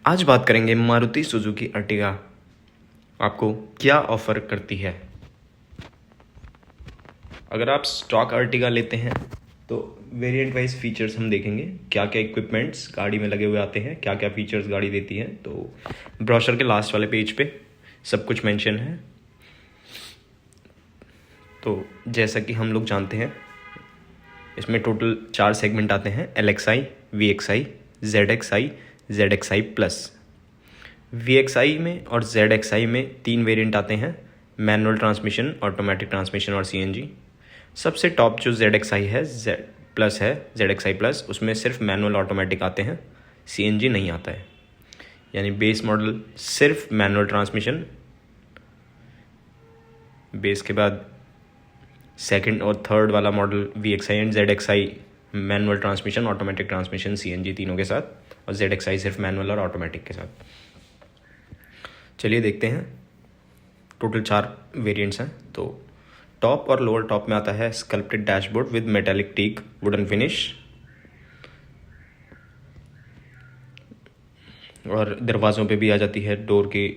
आज बात करेंगे मारुति सुजुकी अर्टिगा आपको क्या ऑफ़र करती है। अगर आप स्टॉक अर्टिगा लेते हैं तो वेरिएंट वाइज फीचर्स हम देखेंगे, क्या क्या इक्विपमेंट्स गाड़ी में लगे हुए आते हैं, क्या क्या फीचर्स गाड़ी देती है। तो ब्रोशर के लास्ट वाले पेज पे सब कुछ मेंशन है। तो जैसा कि हम लोग जानते हैं, इसमें टोटल 4 सेगमेंट आते हैं: LXi, VXi, ZXi, ZXi plus. VXi में और ZXi में 3 वेरिएंट आते हैं: मैनुअल ट्रांसमिशन, ऑटोमेटिक ट्रांसमिशन और CNG। सबसे टॉप जो ZXi है, ZXi प्लस, उसमें सिर्फ मैनुअल ऑटोमेटिक आते हैं, CNG नहीं आता है। यानी बेस मॉडल सिर्फ मैनुअल ट्रांसमिशन, बेस के बाद सेकंड और थर्ड वाला model VXi and ZXi manual transmission, automatic transmission, CNG तीनों के साथ, और ZXi सिर्फ मैनुअल और ऑटोमेटिक के साथ। चलिए देखते हैं। टोटल 4 वेरिएंट्स हैं। तो टॉप और लोअर टॉप में आता है sculpted dashboard with metallic teak wooden finish, और दरवाज़ों पे भी आ जाती है डोर की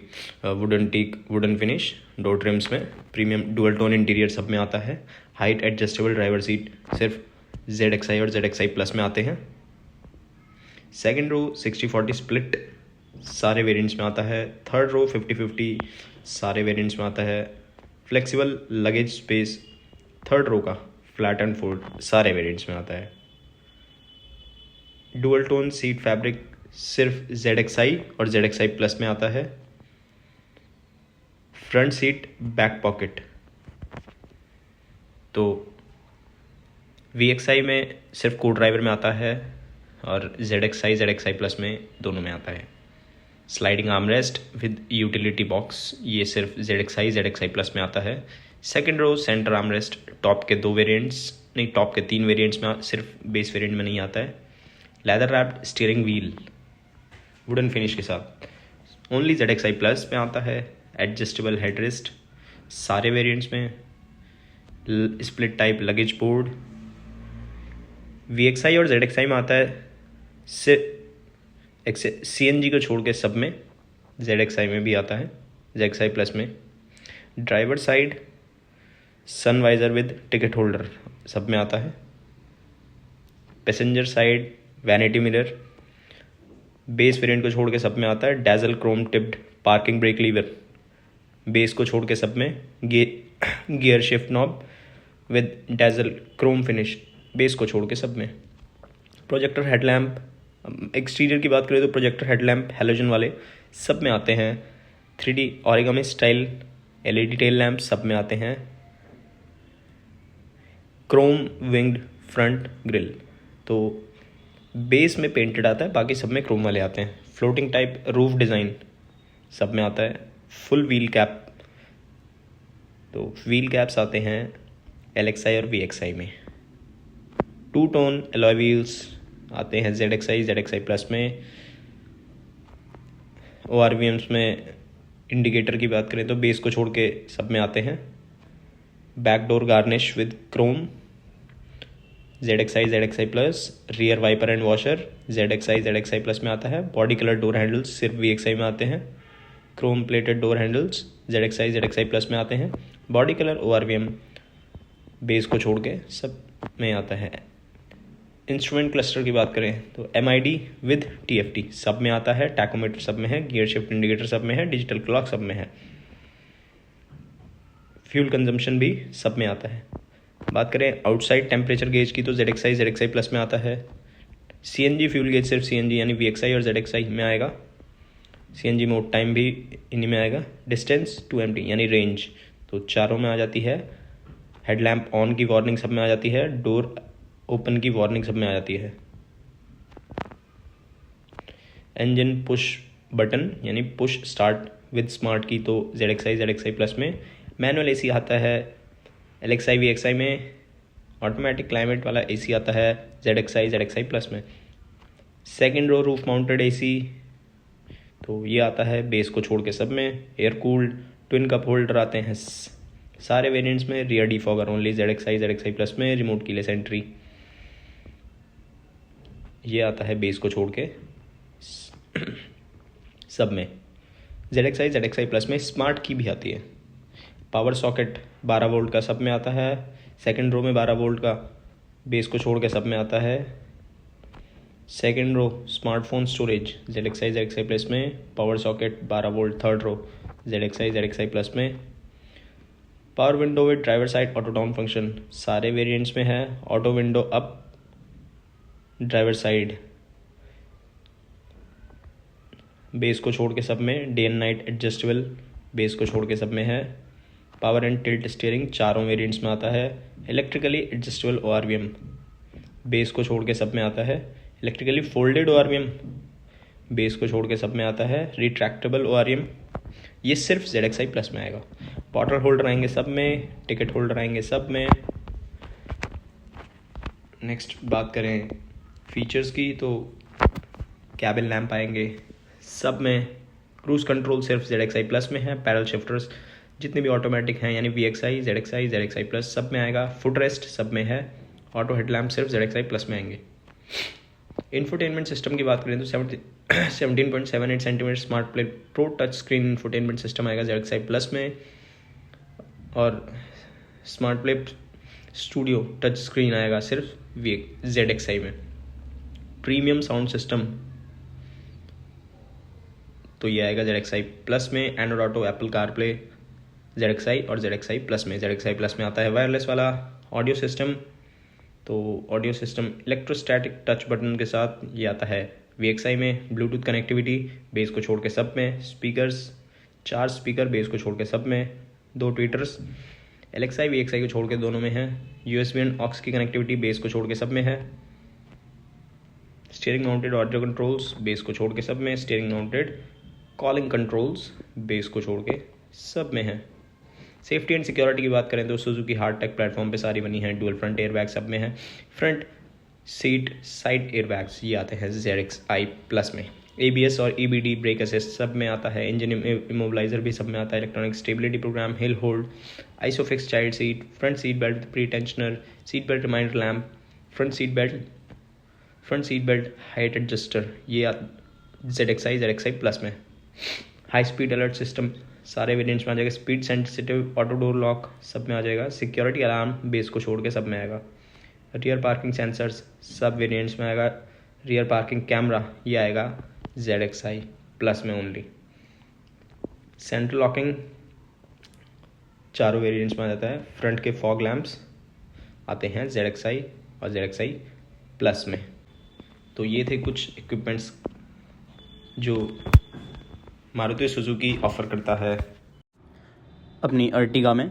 wooden teak wooden finish. Door trims में प्रीमियम डुअल टोन इंटीरियर सब में आता है। हाइट एडजस्टेबल ड्राइवर सीट सिर्फ ZXi और ZXi प्लस में आते हैं। सेकेंड रो 60-40 स्प्लिट सारे वेरिएंट्स में आता है। थर्ड रो 50-50 सारे वेरिएंट्स में आता है। Flexible luggage space third row का फ्लैट एंड फोल्ड सारे वेरिएंट्स में आता है। डुअल टोन सीट फैब्रिक सिर्फ ZXi और ZXi प्लस में आता है। फ्रंट सीट बैक पॉकेट तो VXi में सिर्फ को ड्राइवर में आता है, और ZXi प्लस में दोनों में आता है। Sliding armrest with utility box ये सिर्फ ZXi प्लस में आता है। Second row centre armrest top के 2 वेरिएंट्स नहीं, टॉप के 3 वेरिएंट्स में, सिर्फ बेस वेरिएंट में नहीं आता है। Leather wrapped steering wheel wooden finish के साथ ओनली ZXi प्लस में आता है। एडजस्टेबल हेडरेस्ट सारे वेरिएंट्स में। Split type luggage board VXi और ZXi में आता है, CNG को छोड़ के सब में। ZXi में भी आता है, ZXi प्लस में। Driver side sun visor with ticket holder सब में आता है। Passenger side vanity mirror base variant को छोड़ के सब में आता है। Dazzle chrome tipped parking brake lever base को छोड़ के सब में। Gear shift knob with dazzle chrome finish base को छोड़ के सब में। प्रोजेक्टर हेडलैम्प एक्सटीरियर की बात करें तो प्रोजेक्टर हेडलैम्प हैलोजन वाले सब में आते हैं। 3D origami style LED tail lamp सब में आते हैं। क्रोम विंग्ड फ्रंट ग्रिल तो बेस में पेंटेड आता है, बाकी सब में क्रोम वाले आते हैं। फ्लोटिंग टाइप रूफ डिज़ाइन सब में आता है। फुल व्हील कैप तो व्हील कैप्स आते हैं LXi और VXi में। 2 टोन अलॉय व्हील्स आते हैं ZXi प्लस में। ORVMs में इंडिकेटर की बात करें तो बेस को छोड़ के सब में आते हैं। Back door garnish with chrome ZXi plus. Rear wiper and washer ZXi plus में आता है। बॉडी कलर डोर हैंडल्स सिर्फ VXi में आते हैं। Chrome plated door handles ZXi plus में आते हैं। बॉडी कलर ORVM बेस को छोड़ के सब में आता है। इंस्ट्रूमेंट क्लस्टर की बात करें तो MID विद TFT सब में आता है। टैकोमीटर सब में है। गियर शिफ्ट इंडिकेटर सब में है। डिजिटल क्लॉक सब में है। फ्यूल कंजम्पशन भी सब में आता है। बात करें आउटसाइड टेम्परेचर गेज की तो ZXi प्लस में आता है। CNG फ्यूल गेज सिर्फ CNG यानी VXi और ZXi में आएगा। CNG मोड टाइम भी इन्हीं में आएगा। डिस्टेंस टू एम्प्टी यानी रेंज तो चारों में आ जाती है। हेडलैम्प ऑन की वार्निंग सब में आ जाती है। डोर ओपन की वार्निंग सब में आ जाती है। इंजन पुश बटन यानी push start with smart key तो ZXi प्लस में। मैनुअल AC आता है LXi VXi में। ऑटोमेटिक क्लाइमेट वाला AC आता है ZXi प्लस में। Second row roof mounted AC तो ये आता है बेस को छोड़ के सब में। Air cooled twin cup holder आते हैं सारे वेरिएंट्स में। Rear defogger only ZXi plus में। रिमोट कीलेस एंट्री ये आता है बेस को छोड़ के। सब में। ZXi प्लस में स्मार्ट की भी आती है। पावर सॉकेट 12 वोल्ट का सब में आता है। सेकंड रो में 12 वोल्ट का बेस को छोड़ के सब में आता है। Second row smartphone storage ZXi plus में, power socket 12 volt. Third row ZXi plus में। Power window with driver side auto down function सारे वेरिएंट्स में है। Auto window up driver side base को छोड़ के सब में। Day and night adjustable base को छोड़ के सब में है। पावर एंड टिल्ट स्टीयरिंग चारों वेरिएंट्स में आता है। इलेक्ट्रिकली एडजस्टेबल ORVM बेस को छोड़ के सब में आता है। इलेक्ट्रिकली फोल्डेड ORVM बेस को छोड़ के सब में आता है। रिट्रैक्टेबल ORVM ये सिर्फ ZXi प्लस में आएगा। बॉटल होल्डर आएंगे सब में, टिकट होल्डर आएंगे सब में। नेक्स्ट बात करें फीचर्स की तो कैबिन लैंप आएंगे सब में। क्रूज कंट्रोल सिर्फ ZXi प्लस में है। पैडल शिफ्टर्स जितने भी ऑटोमेटिक हैं यानी VXi, ZXi प्लस सब में आएगा। फुट रेस्ट सब में है। ऑटो हेडलैम्प सिर्फ ZXi प्लस में आएंगे। इंफोटेनमेंट सिस्टम की बात करें तो 17.78 centimetre smart play pro touch screen infotainment system आएगा ZXi प्लस में। और smart play studio touch screen आएगा सिर्फ ZXi में। प्रीमियम साउंड सिस्टम तो ये आएगा ZXi प्लस में। Android auto, Apple CarPlay ZXi और ZXi प्लस में। ZXi प्लस में आता है वायरलेस वाला ऑडियो सिस्टम। तो audio system electrostatic touch button के साथ ये आता है VXi में। ब्लूटूथ कनेक्टिविटी बेस को छोड़ के सब में। स्पीकर्स 4 स्पीकर बेस को छोड़ के सब में। 2 ट्वीटर्स LXi VXi को छोड़ के दोनों में है। USB एंड ऑक्स की कनेक्टिविटी बेस को छोड़ के सब में है। Steering mounted audio controls base को छोड़ के सब में। Steering mounted calling controls base को छोड़ के सब में है। सेफ्टी एंड सिक्योरिटी की बात करें तो सुजुकी हार्टेक प्लेटफॉर्म पे सारी बनी है। डुअल फ्रंट एयरबैग सब में है। फ्रंट सीट साइड एयरबैग्स ये आते हैं ZXi प्लस में। ABS और EBD ब्रेक असिस्ट सब में आता है। इंजन इमोबिलाइजर भी सब में आता है। Electronic stability program, hill hold, isofix child seat, front seat belt pretensioner, seat belt reminder lamp, front seat belt height adjuster ये ZXi प्लस में। हाई स्पीड अलर्ट सिस्टम सारे वेरिएंट्स में आ जाएगा। Speed sensitive auto door lock सब में आ जाएगा। सिक्योरिटी अलार्म बेस को छोड़ के सब में आएगा। रियर पार्किंग सेंसर्स सब वेरिएंट्स में आएगा। रियर पार्किंग कैमरा ये आएगा ZXi प्लस में ओनली। सेंट्रल लॉकिंग चारों वेरिएंट्स में आ जाता है। फ्रंट के फॉग लैंप्स आते हैं ZXi और ZXi प्लस में। तो ये थे कुछ इक्विपमेंट्स जो मारुति सुजुकी ऑफर करता है अपनी अर्टिगा में।